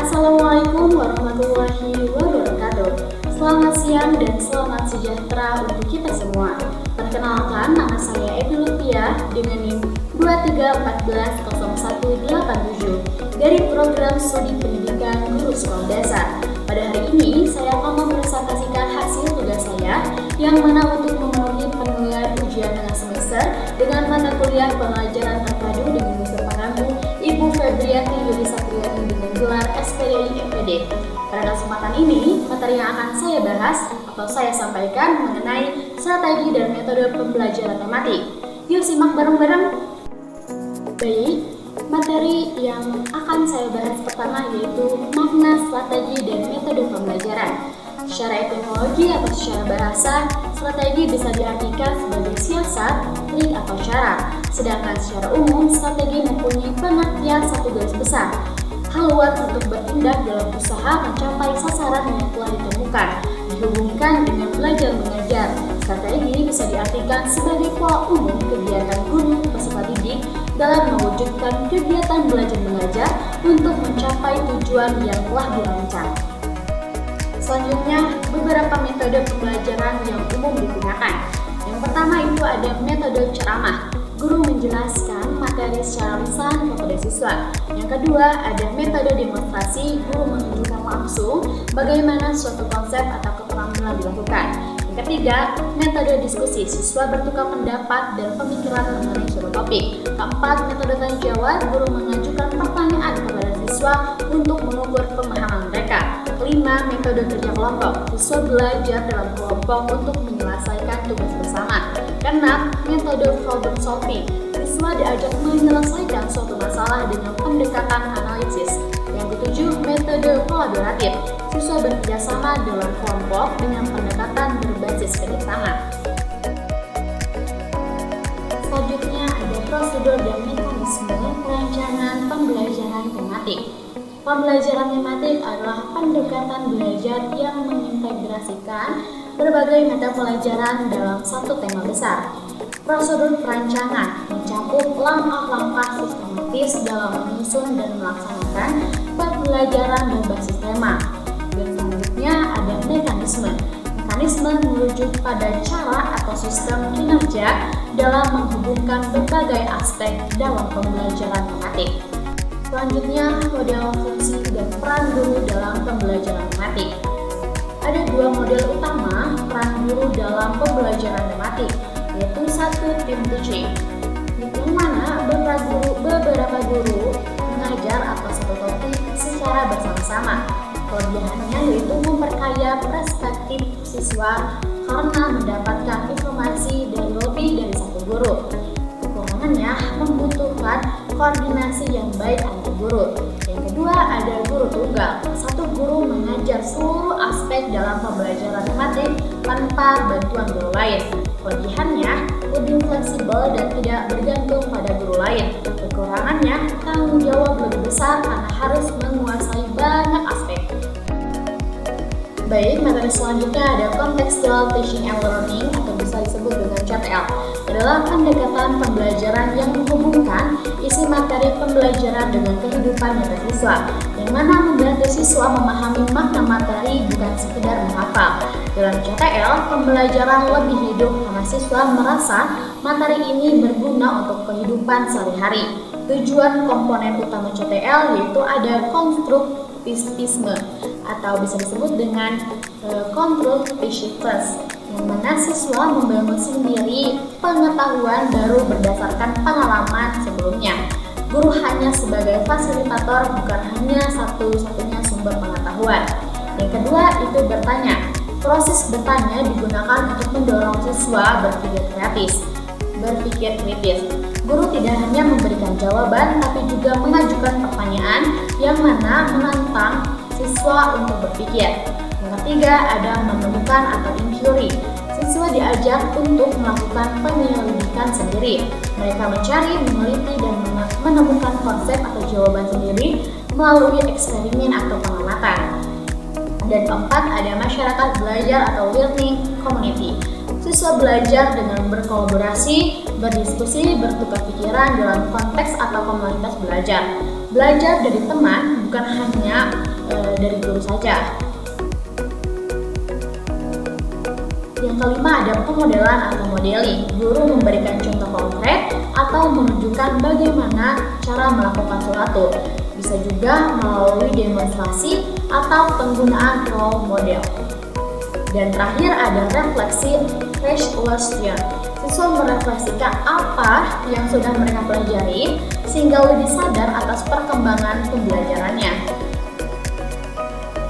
Assalamualaikum warahmatullahi wabarakatuh. Selamat siang dan selamat sejahtera untuk kita semua. Perkenalkan, nama saya Edi Lutfia dengan NIM 23140187 dari Program Studi Pendidikan Guru Sekolah Dasar. Pada hari ini, saya akan mempresentasikan hasil tugas saya yang mana untuk memenuhi penilaian ujian tengah semester dengan mata kuliah pembelajaran terpadu dengan dosen pengampu Ibu Febriati Yulisatriani dengan gelar SPDI FPD. Pada kesempatan ini, materi yang akan saya bahas atau saya sampaikan mengenai strategi dan metode pembelajaran tematik. Yuk simak bareng-bareng. Baik, materi yang akan saya bahas pertama yaitu makna strategi dan metode pembelajaran. Secara etimologi atau secara bahasa, strategi bisa diartikan sebagai siasat, trik atau cara. Sedangkan secara umum, strategi mempunyai pengertian satu garis besar, haluan untuk bertindak dalam usaha mencapai sasaran yang telah ditemukan, dihubungkan dengan belajar mengajar. Strategi bisa diartikan sebagai pola umum kegiatan guru peserta didik dalam mewujudkan kegiatan belajar mengajar untuk mencapai tujuan yang telah dirancang. Selanjutnya, beberapa metode pembelajaran yang umum digunakan. Yang pertama itu ada metode ceramah. Guru menjelaskan materi secara lisan kepada siswa. Yang kedua, ada metode demonstrasi. Guru menunjukkan langsung bagaimana suatu konsep atau keterampilan dilakukan. Yang ketiga, metode diskusi. Siswa bertukar pendapat dan pemikiran mengenai suatu topik. Keempat, metode tanya jawab. Guru mengajukan pertanyaan kepada siswa untuk mengukur pemahaman mereka. Kelima, metode kerja kelompok. Siswa belajar dalam kelompok untuk menyelesaikan tugas bersama. Keenam, metode problem solving. Siswa diajak menyelesaikan suatu masalah dengan pendekatan analisis. Yang ketujuh, metode kolaboratif. Siswa bekerjasama dalam kelompok dengan pendekatan berbasis kerjasama. Selanjutnya ada prosedur dan mekanisme perancangan pembelajaran tematik. Pembelajaran tematik adalah pendekatan belajar yang mengintegrasikan berbagai mata pelajaran dalam satu tema besar. Prosedur perancangan mencakup langkah-langkah sistematis dalam menyusun dan melaksanakan pembelajaran berbasis tema. Dan selanjutnya ada mekanisme. Mekanisme merujuk pada cara atau sistem kinerja dalam menghubungkan berbagai aspek dalam pembelajaran tematik. Selanjutnya, model fungsi dan peran guru dalam pembelajaran tematik. Ada dua model utama peran guru dalam pembelajaran tematik, yaitu satu, team teaching, di mana beberapa guru mengajar atas satu topik secara bersama-sama. Kelebihannya yaitu memperkaya perspektif siswa karena mendapatkan informasi dari lebih dari satu guru. Kekurangannya membutuhkan koordinasi yang baik antar guru. Yang kedua ada guru tunggal. Satu guru mengajar seluruh aspek dalam pembelajaran tematik tanpa bantuan guru lain. Kelebihannya lebih fleksibel dan tidak bergantung pada guru lain. Kekurangannya tanggung jawab lebih besar karena harus menguasai banyak aspek. Baik, materi selanjutnya ada contextual teaching and learning atau bisa disebut dengan CTL. Adalah pendekatan pembelajaran yang menghubungkan isi materi pembelajaran dengan kehidupan nyata siswa, yang mana membantu siswa memahami makna materi bukan sekedar menghafal. Dalam CTL, pembelajaran lebih hidup karena siswa merasa materi ini berguna untuk kehidupan sehari-hari. Tujuan komponen utama CTL yaitu ada konstruktivisme atau bisa disebut dengan constructiveness, yang mana siswa membangun sendiri pengetahuan baru berdasarkan pengalaman sebelumnya. Guru hanya sebagai fasilitator, bukan hanya satu-satunya sumber pengetahuan. Yang kedua itu bertanya. Proses bertanya digunakan untuk mendorong siswa berpikir kritis. Guru tidak hanya memberikan jawaban, tapi juga mengajukan pertanyaan yang mana menantang siswa untuk berpikir. Yang ketiga ada menemukan atau inquiry. Siswa diajak untuk melakukan penyelidikan sendiri. Mereka mencari, meneliti, dan menemukan konsep atau jawaban sendiri melalui eksperimen atau pengamatan. Dan keempat ada masyarakat belajar atau learning community. Siswa belajar dengan berkolaborasi, berdiskusi, bertukar pikiran dalam konteks atau komunitas belajar. Belajar dari teman bukan hanya dari guru saja. Yang kelima ada pemodelan atau modeling. Guru memberikan contoh konkret atau menunjukkan bagaimana cara melakukan suatu. Bisa juga melalui demonstrasi atau penggunaan role model. Dan terakhir ada refleksi question. Siswa merefleksikan apa yang sudah mereka pelajari sehingga lebih sadar atas perkembangan pembelajarannya.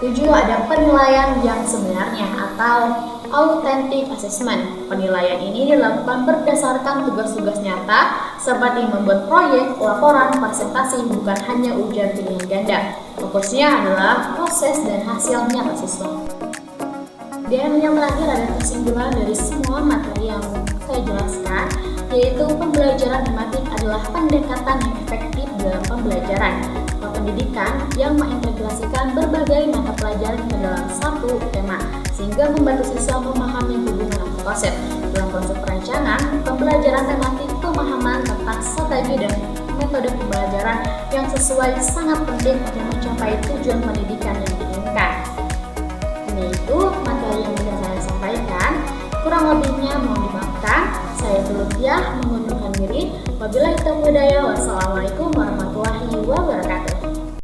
7. Ada penilaian yang sebenarnya atau authentic assessment. Penilaian ini dilakukan berdasarkan tugas-tugas nyata seperti membuat proyek, laporan, presentasi, bukan hanya ujian pilihan ganda. Fokusnya adalah proses dan hasil nyata siswa. Dan yang terakhir ada kesimpulan dari semua materi yang saya jelaskan, yaitu pembelajaran tematik adalah pendekatan yang efektif dalam pembelajaran pendidikan yang mengintegrasikan berbagai mata pelajaran ke dalam satu tema, sehingga membantu siswa memahami hubungan antar konsep. Dalam proses perencanaan, pembelajaran tematik, pemahaman tentang strategi dan metode pembelajaran yang sesuai sangat penting untuk mencapai tujuan pendidikan yang diinginkan. Ini itu materi yang bisa saya sampaikan. Kurang lebihnya mohon dimaafkan. Saya Zulfiah mengundurkan diri. Wabillahi taufiq wal hidayah. Wassalamualaikum warahmatullahi wabarakatuh.